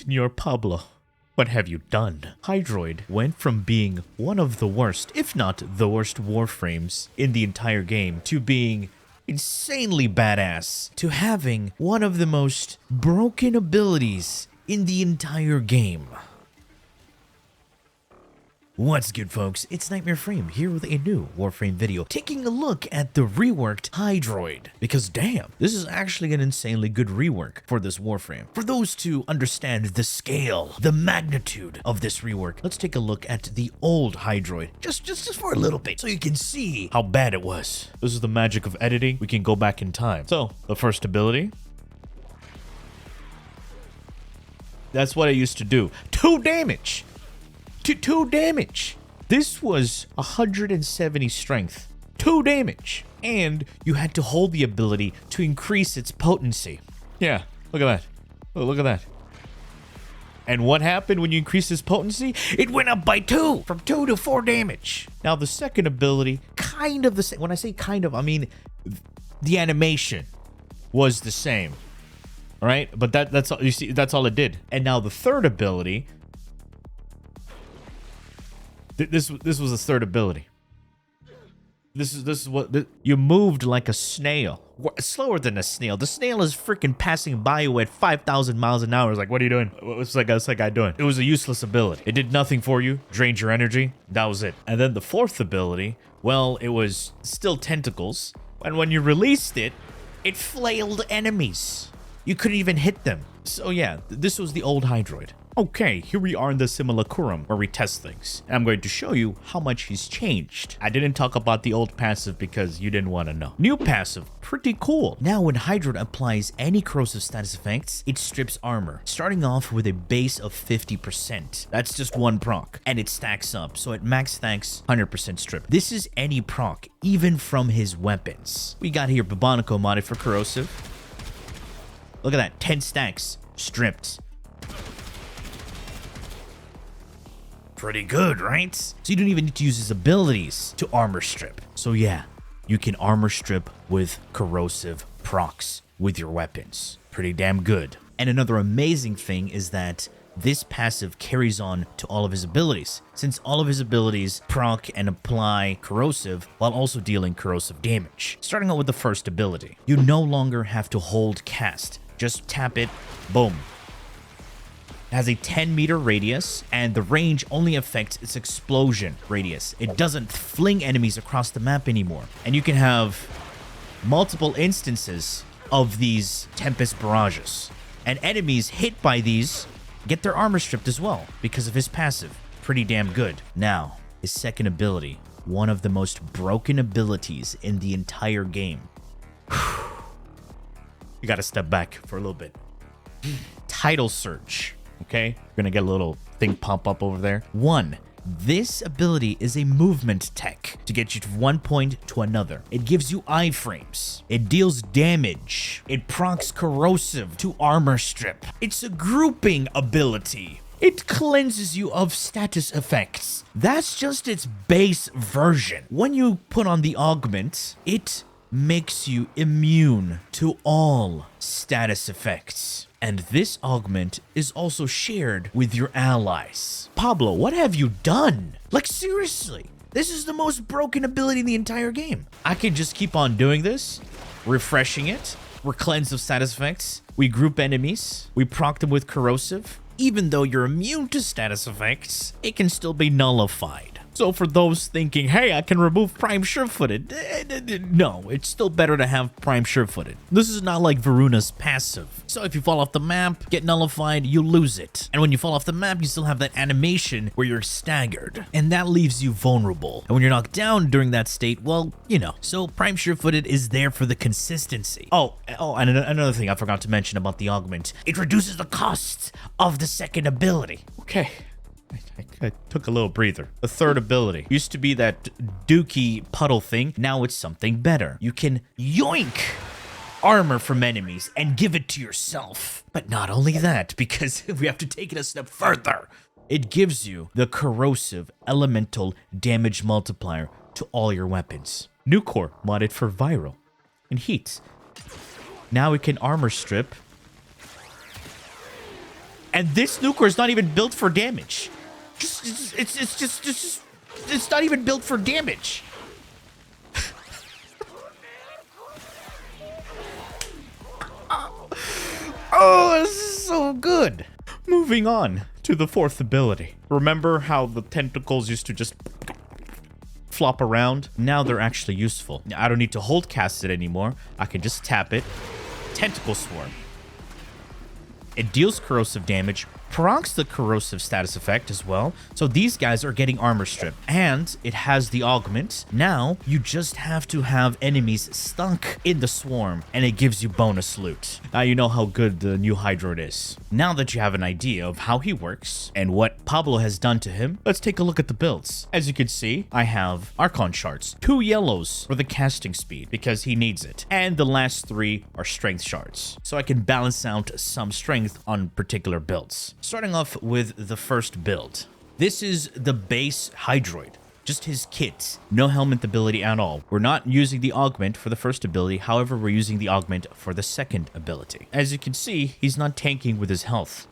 Senor Pablo, what have you done? Hydroid went from being one of the worst, if not the worst warframes in the entire game, to being insanely badass, to having one of the most broken abilities in the entire game. What's good, folks? It's Nightmare Frame here with a new Warframe video, taking a look at the reworked Hydroid. Because damn, this is actually an insanely good rework for this Warframe. For those to understand the scale, the magnitude of this rework, let's take a look at the old Hydroid, just for a little bit, so you can see how bad it was. This is the magic of editing. We can go back in time. So, the first ability. That's what I used to do. 2 damage! 2 damage. This was 170 strength. 2 damage. And you had to hold the ability to increase its potency. Yeah, look at that. Oh, look at that. And what happened when you increased its potency? It went up by 2, from 2 to 4 damage. Now the second ability, kind of the same. When I say kind of, I mean the animation was the same. All right, but that's all you see. That's all it did. And now the third ability. This was the third ability. This is what you moved like a snail, slower than a snail. The snail is freaking passing by you at 5,000 miles an hour. It's like, what are you doing? What's that guy doing? It was a useless ability. It did nothing for you. Drained your energy. That was it. And then the fourth ability, well, it was still tentacles. And when you released it, it flailed enemies. You couldn't even hit them. So yeah, this was the old Hydroid. Okay, here we are in the Simulacrum where we test things. And I'm going to show you how much he's changed. I didn't talk about the old passive because you didn't want to know. New passive, pretty cool. Now when Hydroid applies any corrosive status effects, it strips armor, starting off with a base of 50%. That's just one proc, and it stacks up, so at max stacks, 100% strip. This is any proc, even from his weapons. We got here Babonico modded for corrosive. Look at that, 10 stacks, stripped. Pretty good, right? So you don't even need to use his abilities to armor strip. So yeah, you can armor strip with corrosive procs with your weapons. Pretty damn good. And another amazing thing is that this passive carries on to all of his abilities, since all of his abilities proc and apply corrosive while also dealing corrosive damage. Starting out with the first ability, you no longer have to hold cast. Just tap it, boom. It has a 10-meter radius, and the range only affects its explosion radius. It doesn't fling enemies across the map anymore. And you can have multiple instances of these Tempest barrages. And enemies hit by these get their armor stripped as well because of his passive. Pretty damn good. Now, his second ability, one of the most broken abilities in the entire game. You gotta step back for a little bit. Title search. Okay, we're gonna get a little thing pop up over there. 1. This ability is a movement tech to get you to one point to another. It gives you iframes. It deals damage. It procs corrosive to armor strip. It's a grouping ability. It cleanses you of status effects. That's just its base version. When you put on the augment, it makes you immune to all status effects. And this augment is also shared with your allies. Pablo, what have you done? Like, seriously, this is the most broken ability in the entire game. I can just keep on doing this, refreshing it. We're cleansed of status effects. We group enemies. We proc them with corrosive. Even though you're immune to status effects, it can still be nullified. So for those thinking, hey, I can remove Prime Sure-Footed, no, it's still better to have Prime Sure-Footed. This is not like Varuna's passive. So if you fall off the map, get nullified, you lose it. And when you fall off the map, you still have that animation where you're staggered. And that leaves you vulnerable. And when you're knocked down during that state, well, you know. So Prime Sure-Footed is there for the consistency. Oh, and another thing I forgot to mention about the augment. It reduces the cost of the second ability. Okay. I took a little breather. The third ability used to be that dookie puddle thing. Now it's something better. You can yoink armor from enemies and give it to yourself. But not only that, because we have to take it a step further. It gives you the corrosive elemental damage multiplier to all your weapons. New core modded for viral and heat. Now we can armor strip And this nuker is not even built for damage. It's not even built for damage. Oh, this is so good. Moving on to the fourth ability. Remember how the tentacles used to just flop around? Now they're actually useful. I don't need to hold cast it anymore. I can just tap it. Tentacle Swarm. It deals corrosive damage, procs the corrosive status effect as well. So these guys are getting armor strip, and it has the augment. Now you just have to have enemies stuck in the swarm, and it gives you bonus loot. Now you know how good the new Hydroid is. Now that you have an idea of how he works and what Pablo has done to him, let's take a look at the builds. As you can see, I have Archon Shards, 2 yellows for the casting speed because he needs it, and the last 3 are strength shards, so I can balance out some strength on particular builds. Starting off with the first build. This is the base Hydroid, just his kit. No Helminth ability at all. We're not using the augment for the first ability, however, we're using the augment for the second ability. As you can see, he's not tanking with his health.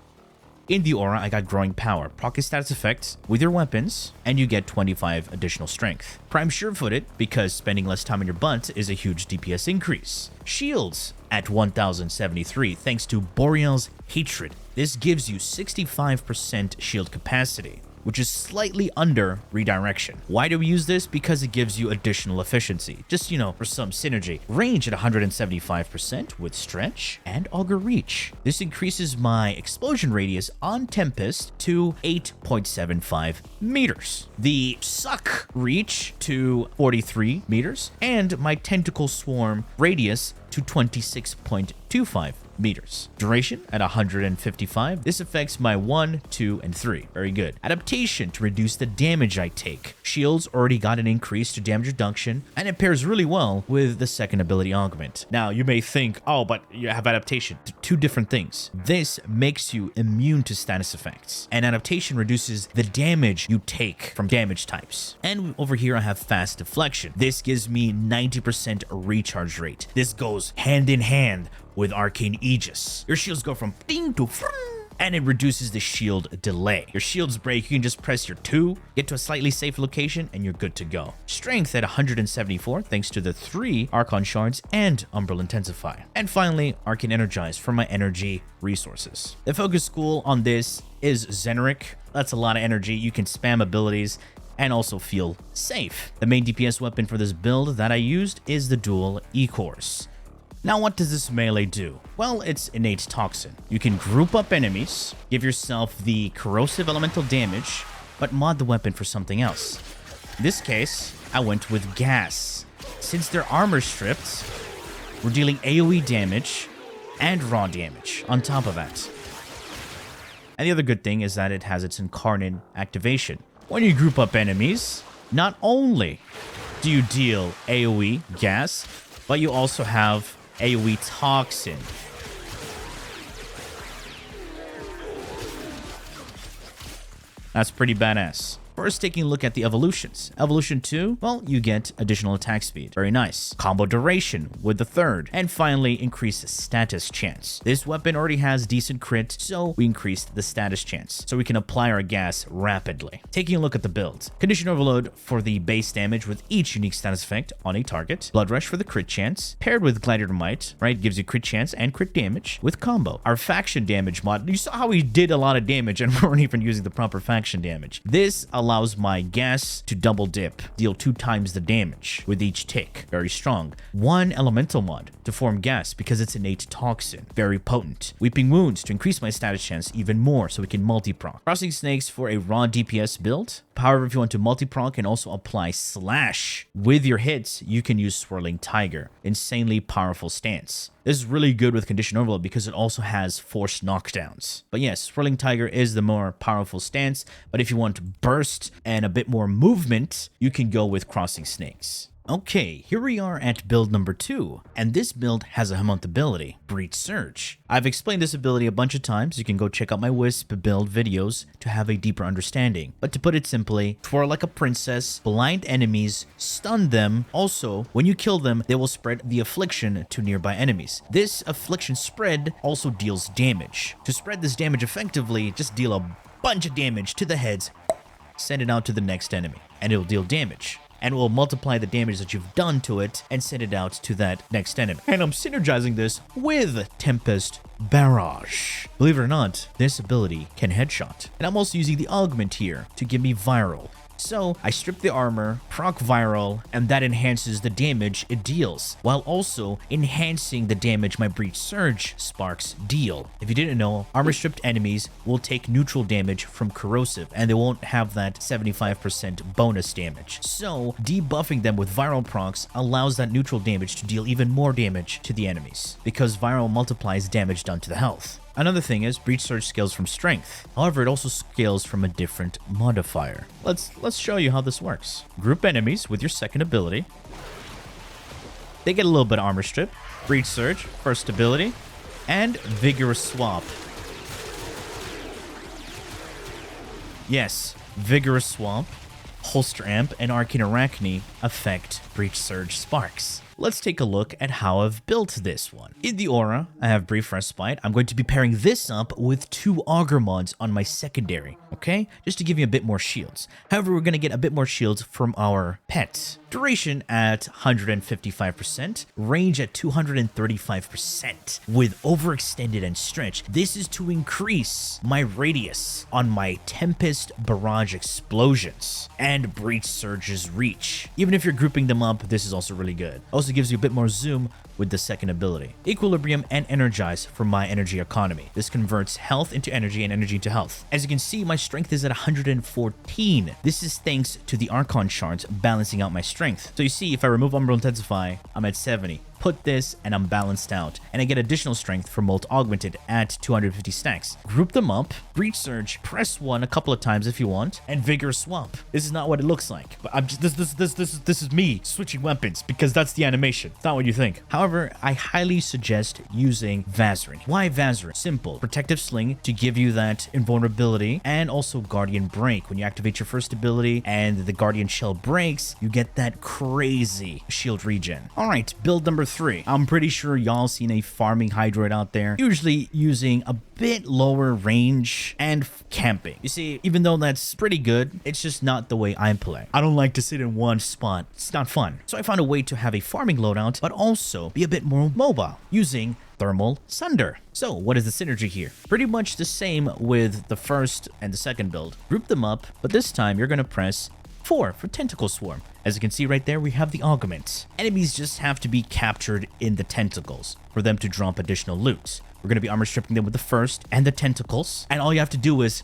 In the aura, I got growing power, proc his status effects with your weapons, and you get 25 additional strength. Prime sure-footed, because spending less time on your butt is a huge DPS increase. Shields at 1073 thanks to Boreal's Hatred. This gives you 65% shield capacity, which is slightly under redirection. Why do we use this? Because it gives you additional efficiency. Just, for some synergy. Range at 175% with stretch and augur reach. This increases my explosion radius on Tempest to 8.75 meters. The suck reach to 43 meters, and my tentacle swarm radius to 26.25 meters. Duration at 155. This affects my 1, 2, and 3. Very good. Adaptation to reduce the damage I take. Shields already got an increase to damage reduction, and it pairs really well with the second ability augment. Now, you may think, oh, but you have adaptation. 2 different things. This makes you immune to status effects, and adaptation reduces the damage you take from damage types. And over here, I have fast deflection. This gives me 90% recharge rate. This goes hand in hand with Arcane Aegis. Your shields go from ding to frum, and it reduces the shield delay. Your shields break, you can just press your 2, get to a slightly safe location, and you're good to go. Strength at 174, thanks to the 3 Archon Shards and Umbral Intensify. And finally, Arcane Energize for my energy resources. The focus school on this is Zeneric. That's a lot of energy. You can spam abilities and also feel safe. The main DPS weapon for this build that I used is the dual E-Cores. Now, what does this melee do? Well, it's innate toxin. You can group up enemies, give yourself the corrosive elemental damage, but mod the weapon for something else. In this case, I went with gas. Since they're armor stripped, we're dealing AoE damage and raw damage on top of that. And the other good thing is that it has its incarnate activation. When you group up enemies, not only do you deal AoE gas, but you also have AoE toxin. That's pretty badass. First, taking a look at the evolutions. Evolution 2, well, you get additional attack speed. Very nice. Combo duration with the third. And finally, increase status chance. This weapon already has decent crit, so we increased the status chance, so we can apply our gas rapidly. Taking a look at the build. Condition Overload for the base damage with each unique status effect on a target. Blood Rush for the crit chance, paired with Gladiator Might, right? Gives you crit chance and crit damage with combo. Our faction damage mod, you saw how we did a lot of damage and we weren't even using the proper faction damage. This allows my gas to double dip, deal 2 times the damage with each tick. Very strong. 1 elemental mod to form gas because it's innate toxin. Very potent. Weeping Wounds to increase my status chance even more so we can multi-proc. Crossing Snakes for a raw DPS build. However, if you want to multi-proc and also apply slash with your hits, you can use Swirling Tiger. Insanely powerful stance. This is really good with Condition Overload because it also has forced knockdowns. But yes, Swirling Tiger is the more powerful stance, but if you want burst and a bit more movement, you can go with Crossing Snakes. Okay, here we are at build number 2, and this build has a Helminth ability, Breach Surge. I've explained this ability a bunch of times. You can go check out my Wisp build videos to have a deeper understanding. But to put it simply, twirl like a princess, blind enemies, stun them. Also, when you kill them, they will spread the affliction to nearby enemies. This affliction spread also deals damage. To spread this damage effectively, just deal a bunch of damage to the heads, send it out to the next enemy, and it will deal damage. And will multiply the damage that you've done to it and send it out to that next enemy. And I'm synergizing this with Tempest Barrage. Believe it or not, this ability can headshot. And I'm also using the Augment here to give me viral. So I strip the armor, proc viral, and that enhances the damage it deals, while also enhancing the damage my Breach Surge sparks deal. If you didn't know, armor stripped enemies will take neutral damage from corrosive, and they won't have that 75% bonus damage. So debuffing them with viral procs allows that neutral damage to deal even more damage to the enemies, because viral multiplies damage done to the health. Another thing is, Breach Surge scales from strength. However, it also scales from a different modifier. Let's show you how this works. Group enemies with your second ability. They get a little bit of armor strip. Breach Surge, first ability. And Vigorous Swap. Yes, Vigorous Swap, Holster Amp, and Arcane Arachne affect Breach Surge sparks. Let's take a look at how I've built this one. In the aura, I have Brief Respite. I'm going to be pairing this up with 2 Augur mods on my secondary, okay? Just to give you a bit more shields. However, we're going to get a bit more shields from our pets. Duration at 155%, range at 235%, with overextended and stretch. This is to increase my radius on my Tempest Barrage explosions and Breach Surge's reach. Even if you're grouping them up, this is also really good. Also gives you a bit more zoom with the second ability. Equilibrium and Energize for my energy economy. This converts health into energy and energy into health. As you can see, my strength is at 114. This is thanks to the Archon Shards balancing out my strength. So you see, if I remove Umbral Intensify, I'm at 70. Put this and I'm balanced out, and I get additional strength from Molt Augmented at 250 stacks. Group them up, Breach Surge, press 1 a couple of times if you want, and Vigorous Swap. This is not what it looks like, but I'm just this is me switching weapons because that's the animation. It's not what you think. However, I highly suggest using Vazarin. Why Vazarin? Simple. Protective Sling to give you that invulnerability, and also Guardian Break. When you activate your first ability and the Guardian Shell breaks, you get that crazy shield regen. All right, build number 3. I'm pretty sure y'all seen a farming Hydroid out there, usually using a bit lower range and camping. You see, even though that's pretty good, it's just not the way I play. I don't like to sit in one spot. It's not fun. So I found a way to have a farming loadout, but also be a bit more mobile, using Thermal Sunder. So what is the synergy here? Pretty much the same with the first and the second build. Group them up, but this time you're going to press 4 for Tentacle Swarm. As you can see right there, we have the Augment. Enemies just have to be captured in the tentacles for them to drop additional loot. We're going to be armor stripping them with the first and the tentacles, and all you have to do is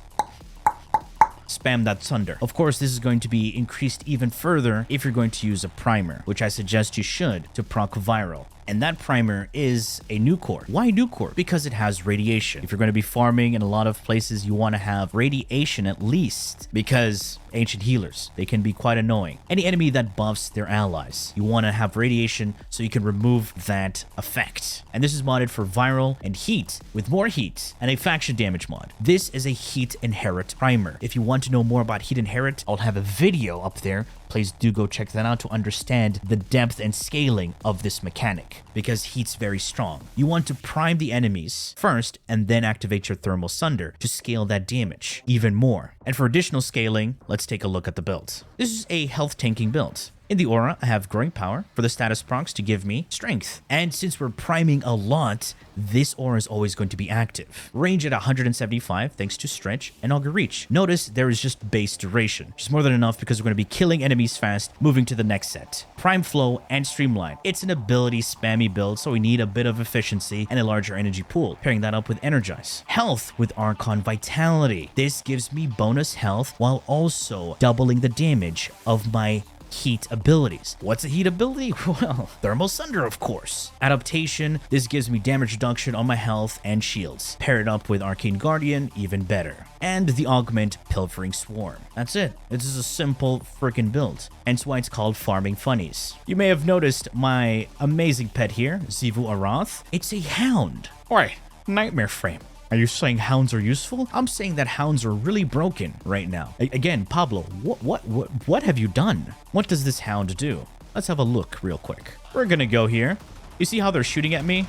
spam that Sunder. Of course, this is going to be increased even further if you're going to use a primer, which I suggest you should, to proc viral. And that primer is a new core. Why new core? Because it has radiation. If you're going to be farming in a lot of places, you want to have radiation at least, because ancient healers, they can be quite annoying. Any enemy that buffs their allies, you want to have radiation so you can remove that effect. And this is modded for viral and heat, with more heat and a faction damage mod. This is a heat inherit primer. If you want to know more about heat inherit, I'll have a video up there. Please do go check that out to understand the depth and scaling of this mechanic, because heat's very strong. You want to prime the enemies first and then activate your Thermal Sunder to scale that damage even more. And for additional scaling, let's take a look at the build. This is a health tanking build. In the aura, I have Growing Power for the status procs to give me strength. And since we're priming a lot, this aura is always going to be active. Range at 175 thanks to stretch and Augur Reach. Notice there is just base duration, which is more than enough because we're going to be killing enemies fast, moving to the next set. Prime Flow and Streamline. It's an ability spammy build, so we need a bit of efficiency and a larger energy pool. Pairing that up with Energize. Health with Archon Vitality. This gives me bonus health while also doubling the damage of my heat abilities. What's a heat ability? Well, Thermal Sunder, of course. Adaptation, this gives me damage reduction on my health and shields. Pair it up with Arcane Guardian, even better. And the Augment, Pilfering Swarm. That's it. This is a simple freaking build. Hence why it's called Farming Funnies. You may have noticed my amazing pet here, Xivu Arath. It's a hound. Oi, Nightmare Frame. Are you saying hounds are useful? I'm saying that hounds are really broken right now. Again, Pablo, what have you done? What does this hound do? Let's have a look real quick. We're gonna go here. You see how they're shooting at me?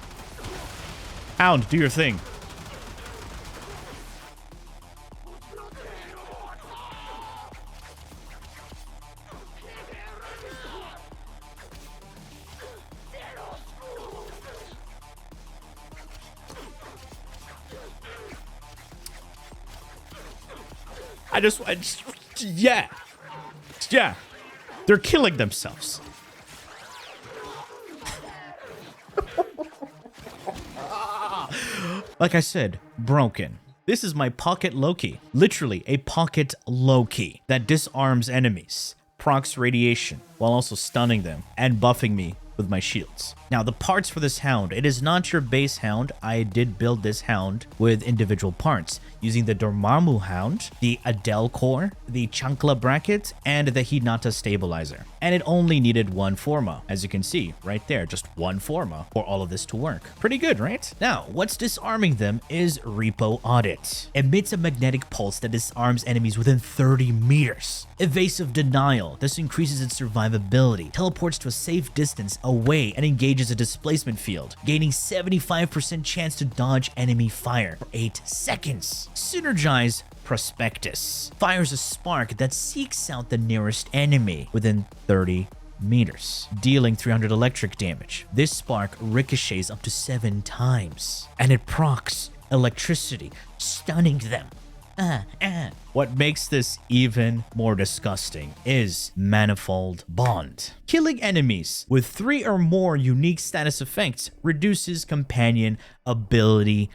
Hound, do your thing. Yeah. They're killing themselves. Like I said, broken. This is my pocket Loki. Literally a pocket Loki that disarms enemies, procs radiation, while also stunning them and buffing me with my shields. Now, the parts for this hound, it is not your base hound. I did build this hound with individual parts using the Dormammu hound, the Adele core, the Chancla bracket, and the Hinata stabilizer. And it only needed one forma, as you can see right there, just one forma for all of this to work. Pretty good, right? Now, what's disarming them is Repo Audit. Emits a magnetic pulse that disarms enemies within 30 meters. Evasive Denial. This increases its survivability, teleports to a safe distance away, and engages a displacement field, gaining 75% chance to dodge enemy fire for 8 seconds. Synergize Prospectus. Fires a spark that seeks out the nearest enemy within 30 meters, dealing 300 electric damage. This spark ricochets up to 7 times, and it procs electricity, stunning them. What makes this even more disgusting is Manifold Bond. Killing enemies with 3 or more unique status effects reduces companion ability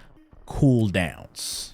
cooldowns.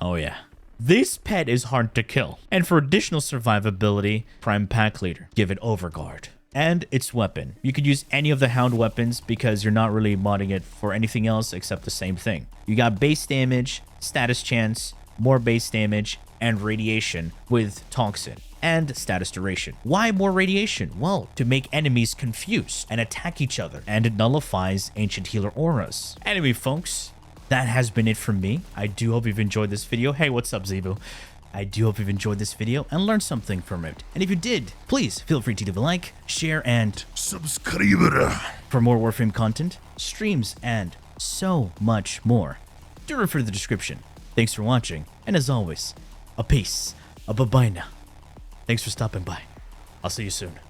Oh yeah. This pet is hard to kill. And for additional survivability, Prime Pack Leader, give it Overguard. And its weapon. You could use any of the hound weapons because you're not really modding it for anything else except the same thing. You got base damage, status chance, more base damage, and radiation with Toxin, and status duration. Why more radiation? Well, to make enemies confused and attack each other, and it nullifies Ancient Healer auras. Anyway, folks, that has been it from me. I do hope you've enjoyed this video. Hey, what's up, Xivu? I do hope you've enjoyed this video and learned something from it. And if you did, please feel free to leave a like, share, and subscribe for more Warframe content, streams, and so much more. Do refer to the description. Thanks for watching, and as always, a peace, a bye-bye now. Thanks for stopping by. I'll see you soon.